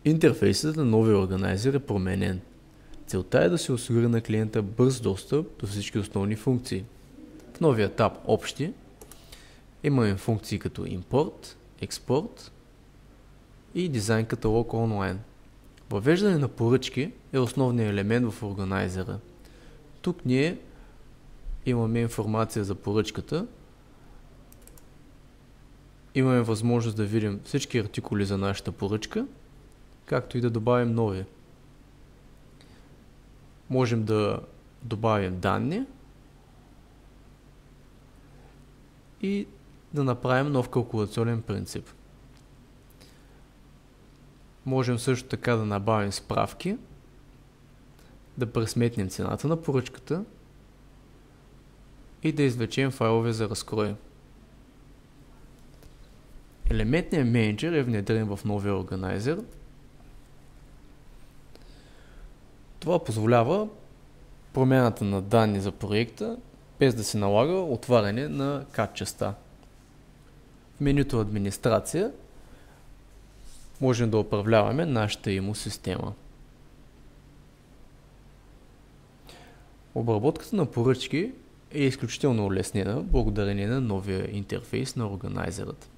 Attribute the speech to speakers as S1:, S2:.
S1: Интерфейсът на новия органайзер е променен. Целта е да се осигури на клиента бърз достъп до всички основни функции. В новия таб Общи имаме функции като импорт, експорт и дизайн каталог онлайн. Въвеждане на поръчки е основният елемент в органайзера. Тук ние имаме информация за поръчката. Имаме възможност да видим всички артикули за нашата поръчка, както и да добавим нови. Можем да добавим данни и да направим нов калкулационен принцип. Можем също така да набавим справки, да пресметнем цената на поръчката и да извлечем файлове за разкрой. Елементният менеджер е внедрен в новия органайзер. Това позволява промяната на данни за проекта, без да се налага отваряне на CAD частта. В менюто администрация можем да управляваме нашата ИМО система. Обработката на поръчки е изключително улеснена благодарение на новия интерфейс на органайзерът.